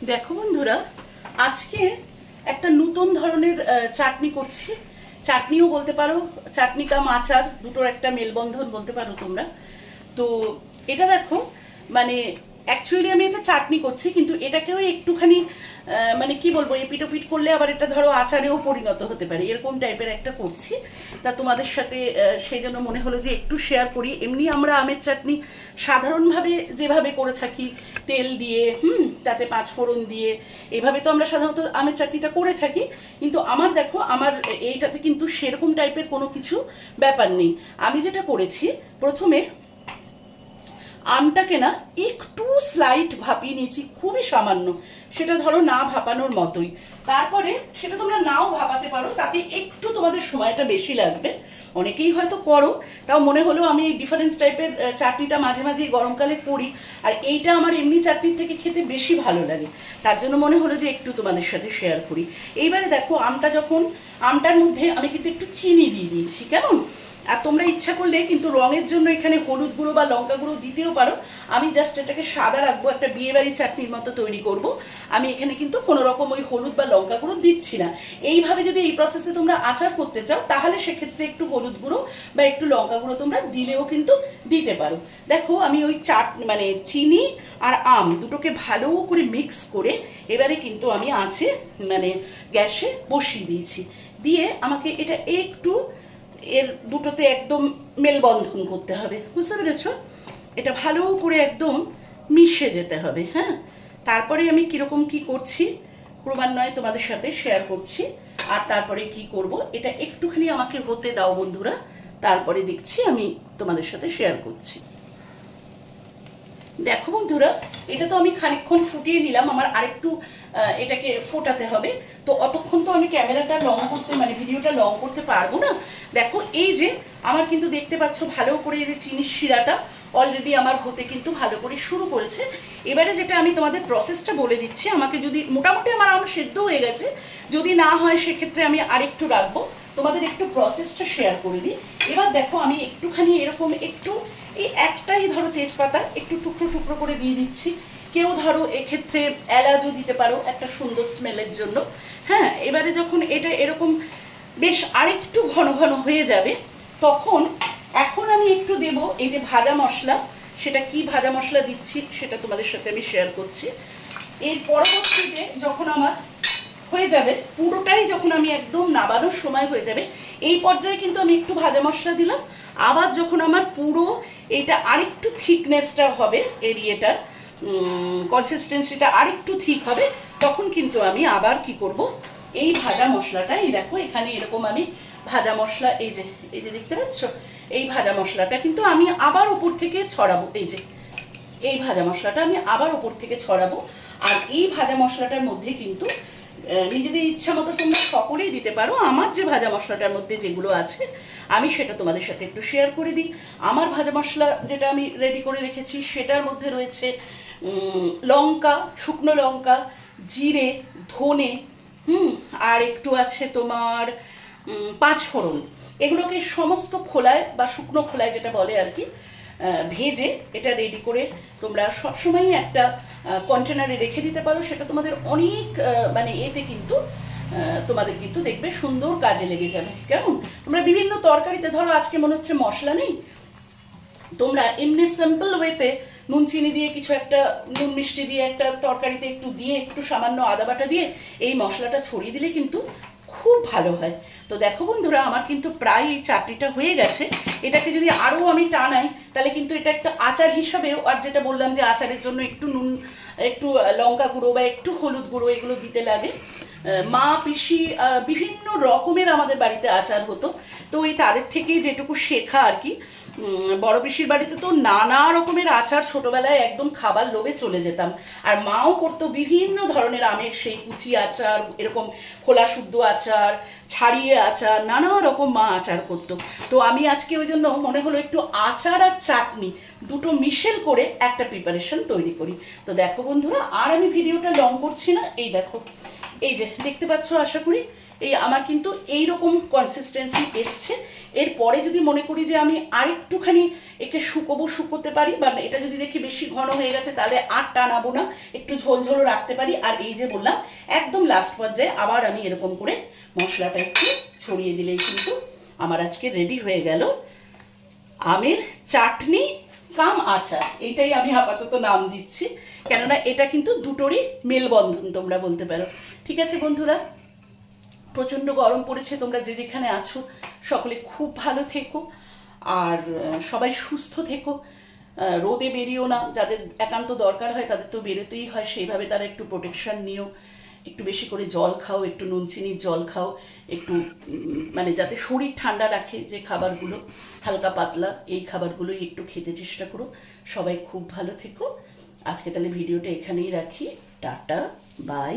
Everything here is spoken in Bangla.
দেখো বন্ধুরা, আজকে একটা নতুন ধরনের চাটনি করছি। চাটনিও বলতে পারো, চাটনি কাম আচার, দুটোর একটা মেলবন্ধন বলতে পারো তোমরা। তো এটা দেখো, মানে অ্যাকচুয়ালি আমি এটা চাটনি করছি, কিন্তু এটাকেও একটুখানি মানে কি বলবো, এপিটোপিট করলে আবার এটা ধরো আচারেও পরিণত হতে পারে, এরকম টাইপের একটা করছি। তা তোমাদের সাথে সেই জন্য মনে হলো যে একটু শেয়ার করি। এমনি আমরা আমের চাটনি সাধারণভাবে যেভাবে করে থাকি, তেল দিয়ে তাতে পাঁচফোড়ন দিয়ে, এইভাবে তো আমরা সাধারণত আমের চাটনিটা করে থাকি। কিন্তু আমার দেখো, আমার এইটাতে কিন্তু সেরকম টাইপের কোনো কিছু ব্যাপার নেই। আমি যেটা করেছি, প্রথমে আমটাকে না একটু স্লাইট ভাপিয়ে নিয়েছি, খুবই সামান্য, সেটা ধরো না ভাপানোর মতোই। তারপরে সেটা তোমরা নাও ভাপাতে পারো, তাতে একটু তোমাদের সময়টা বেশি লাগবে। অনেকেই হয়তো করো, তাও মনে হলো আমি ডিফারেন্স টাইপের চাটনিটা মাঝে মাঝে গরমকালে করি, আর এইটা আমার এমনি চাটনির থেকে খেতে বেশি ভালো লাগে। তার জন্য মনে হলো যে একটু তোমাদের সাথে শেয়ার করি। এইবারে দেখো, আমটার মধ্যে আমি কিন্তু একটু চিনি দিয়ে দিয়েছি, কেমন। আর তোমরা ইচ্ছা করলে কিন্তু রঙের জন্য এখানে হলুদ গুঁড়ো বা লঙ্কা গুঁড়ো দিতেও পারো। আমি জাস্ট এটাকে সাদা রাখবো, একটা বিয়েবাড়ি চাটনির মতো তৈরি করব। আমি এখানে কিন্তু কোনো রকম ওই হলুদ বা লঙ্কা গুঁড়ো দিচ্ছি না। এইভাবে যদি এই প্রসেসে তোমরা আচার করতে চাও, তাহলে সেক্ষেত্রে একটু হলুদ গুঁড়ো বা একটু লঙ্কা গুঁড়ো তোমরা দিলেও কিন্তু দিতে পারো। দেখো, আমি ওই মানে চিনি আর আম দুটোকে ভালো করে মিক্স করে এবারে কিন্তু আমি মানে গ্যাসে বসিয়ে দিয়েছি। দিয়ে আমাকে এটা একটু এর দুটোতে একদম মেলবন্ধন করতে হবে, বুঝতে পেরেছো? এটা ভালো করে একদম মিশে যেতে হবে। হ্যাঁ, তারপরে আমি কিরকম কি করছি ক্রমান্বয়ে তোমাদের সাথে শেয়ার করছি। আর তারপরে কি করব, এটা একটুখানি আমাকে হতে দাও বন্ধুরা, তারপরে দেখছি আমি তোমাদের সাথে শেয়ার করছি। দেখো বন্ধুরা, এটা তো আমি খানিকক্ষণ ফুটিয়ে নিলাম, আমার আরেকটু এটাকে ফোটাতে হবে। তো অতক্ষণ তো আমি ক্যামেরাটা লং করতে, মানে ভিডিওটা লং করতে পারবো না। দেখো, এই যে আমার কিন্তু দেখতে পাচ্ছ ভালো করে এই যে চিনির শিরাটা অলরেডি আমার হতে কিন্তু ভালো করে শুরু করেছে। এবারে যেটা আমি তোমাদের প্রসেসটা বলে দিচ্ছি, আমাকে যদি মোটামুটি আমার আম সেদ্ধ হয়ে গেছে, যদি না হয় সেক্ষেত্রে আমি আরেকটু রাখবো। তোমাদের একটু প্রসেসটা শেয়ার করে দিই। এবার দেখো, আমি একটুখানি এরকম একটু এই একটাই ধরো তেজপাতা একটু টুকরো টুকরো করে দিয়ে দিচ্ছি। কেউ ধরো এক্ষেত্রে এলাচও দিতে পারো একটা সুন্দর স্মেলের জন্য। হ্যাঁ, এবারে যখন এটা এরকম বেশ আরেকটু ঘন ঘন হয়ে যাবে, তখন এখন আমি একটু দেব এই যে ভাজা মশলা। সেটা কি ভাজা মশলা দিচ্ছি সেটা তোমাদের সাথে আমি শেয়ার করছি। এর পরবর্তীতে যখন আমার হয়ে যাবে পুরোটাই, যখন আমি একদম নাবানোর সময় হয়ে যাবে, এই পর্যায়ে কিন্তু আমি একটু ভাজা মশলা দিলাম। আবার যখন আমার পুরো এটা আরেকটু থিকনেসটা হবে, এরিয়াটার কনসিস্টেন্সিটা আরেকটু ঠিক হবে, তখন কিন্তু আমি আবার কি করব, এই ভাজা মশলাটা, এই দেখো এখানে এরকম আমি ভাজা মশলা, এই যে দেখতে পাচ্ছ, এই ভাজা মশলাটা কিন্তু আমি আবার উপর থেকে ছড়াবো। এই ভাজা মশলাটা আমি আবার উপর থেকে ছড়াবো। আর এই ভাজা মশলাটার মধ্যে কিন্তু নিজেদের ইচ্ছা মতো তোমরা সকলেই দিতে পারো। আমার যে ভাজা মশলাটার মধ্যে যেগুলো আছে, আমি সেটা তোমাদের সাথে একটু শেয়ার করে দিই। আমার ভাজা মশলা যেটা আমি রেডি করে রেখেছি, সেটার মধ্যে রয়েছে লঙ্কা, শুকনো লঙ্কা, জিরে, ধনে, আর একটু আছে তোমার পাঁচফোড়ন। এগুলোকে সমস্ত খোলায় বা শুকনো খোলায় যেটা বলে আর কি, ভেজে এটা রেডি করে তোমরা সবসময়ই একটা কন্টেনারে রেখে দিতে পারো। সেটা তোমাদের অনেক মানে এতে কিন্তু তোমাদের কিন্তু দেখবে সুন্দর কাজে লেগে যাবে। কেমন, তোমরা বিভিন্ন তরকারিতে ধরো আজকে মনে হচ্ছে মশলা নেই, তোমরা এমনি সিম্পল ওয়েতে নুন চিনি দিয়ে কিছু একটা, নুন মিষ্টি দিয়ে একটা তরকারিতে একটু দিয়ে, একটু সামান্য আদা বাটা দিয়ে এই মশলাটা ছড়িয়ে দিলে কিন্তু খুব ভালো হয়। তো দেখো বন্ধুরা, আমার কিন্তু প্রায় এই চাটনিটা হয়ে গেছে। এটাকে যদি আরও আমি টানাই, তাহলে কিন্তু এটা একটা আচার হিসাবেও, আর যেটা বললাম যে আচারের জন্য একটু নুন, একটু লঙ্কা গুঁড়ো বা একটু হলুদ গুঁড়ো এগুলো দিতে লাগে। মা পিসি বিভিন্ন রকমের আমাদের বাড়িতে আচার হতো, তো এই তাদের থেকে যেটুকু শেখা আর কি। বড় পিসির বাড়িতে তো নানা রকমের আচার, ছোটবেলায় একদম খাবার লোভে চলে যেতাম। আর মাও করতো বিভিন্ন ধরনের আমের সেই কুচি আচার, এরকম খোলা শুদ্ধ আচার, ছাড়িয়ে আচার, নানা রকম মা আচার করতো। তো আমি আজকে ওই জন্য মনে হলো একটু আচার আর চাটনি দুটো মিশেল করে একটা প্রিপারেশন তৈরি করি। তো দেখো বন্ধুরা, আর আমি ভিডিওটা লং করছি না। এই দেখো, এই যে দেখতে পাচ্ছ আশা করি, এই আমার কিন্তু এইরকম কনসিস্টেন্সি এসছে। এরপরে যদি মনে করি যে আমি আরেকটুখানি একে শুকোতে পারি, বা এটা যদি দেখি বেশি ঘন হয়ে গেছে তাহলে আর টানাবো না, একটু ঝোলঝোলও রাখতে পারি। আর এই যে বললাম একদম লাস্ট পর্যায়ে আবার আমি এরকম করে মশলাটা একটু ছড়িয়ে দিলেই কিন্তু আমার আজকে রেডি হয়ে গেল আমের চাটনি কাম আচার। এটাই আমি আপাতত নাম দিচ্ছি, কেননা এটা কিন্তু দুটোরই মেলবন্ধন তোমরা বলতে পারো। ঠিক আছে বন্ধুরা, প্রচণ্ড গরম পড়েছে, তোমরা যে যেখানে আছো সকলে খুব ভালো থেকো আর সবাই সুস্থ থেকো। রোদে বেরিও না, যাদের একান্ত দরকার হয় তাদের তো বেরোতেই হয়, সেইভাবে তারা একটু প্রোটেকশন নিও, একটু বেশি করে জল খাও, একটু নুন চিনির জল খাও, একটু মানে যাতে শরীর ঠান্ডা রাখে যে খাবারগুলো হালকা পাতলা, এই খাবারগুলোই একটু খেতে চেষ্টা করো। সবাই খুব ভালো থেকো। আজকে তাহলে ভিডিওটা এখানেই রাখি। Tata, by.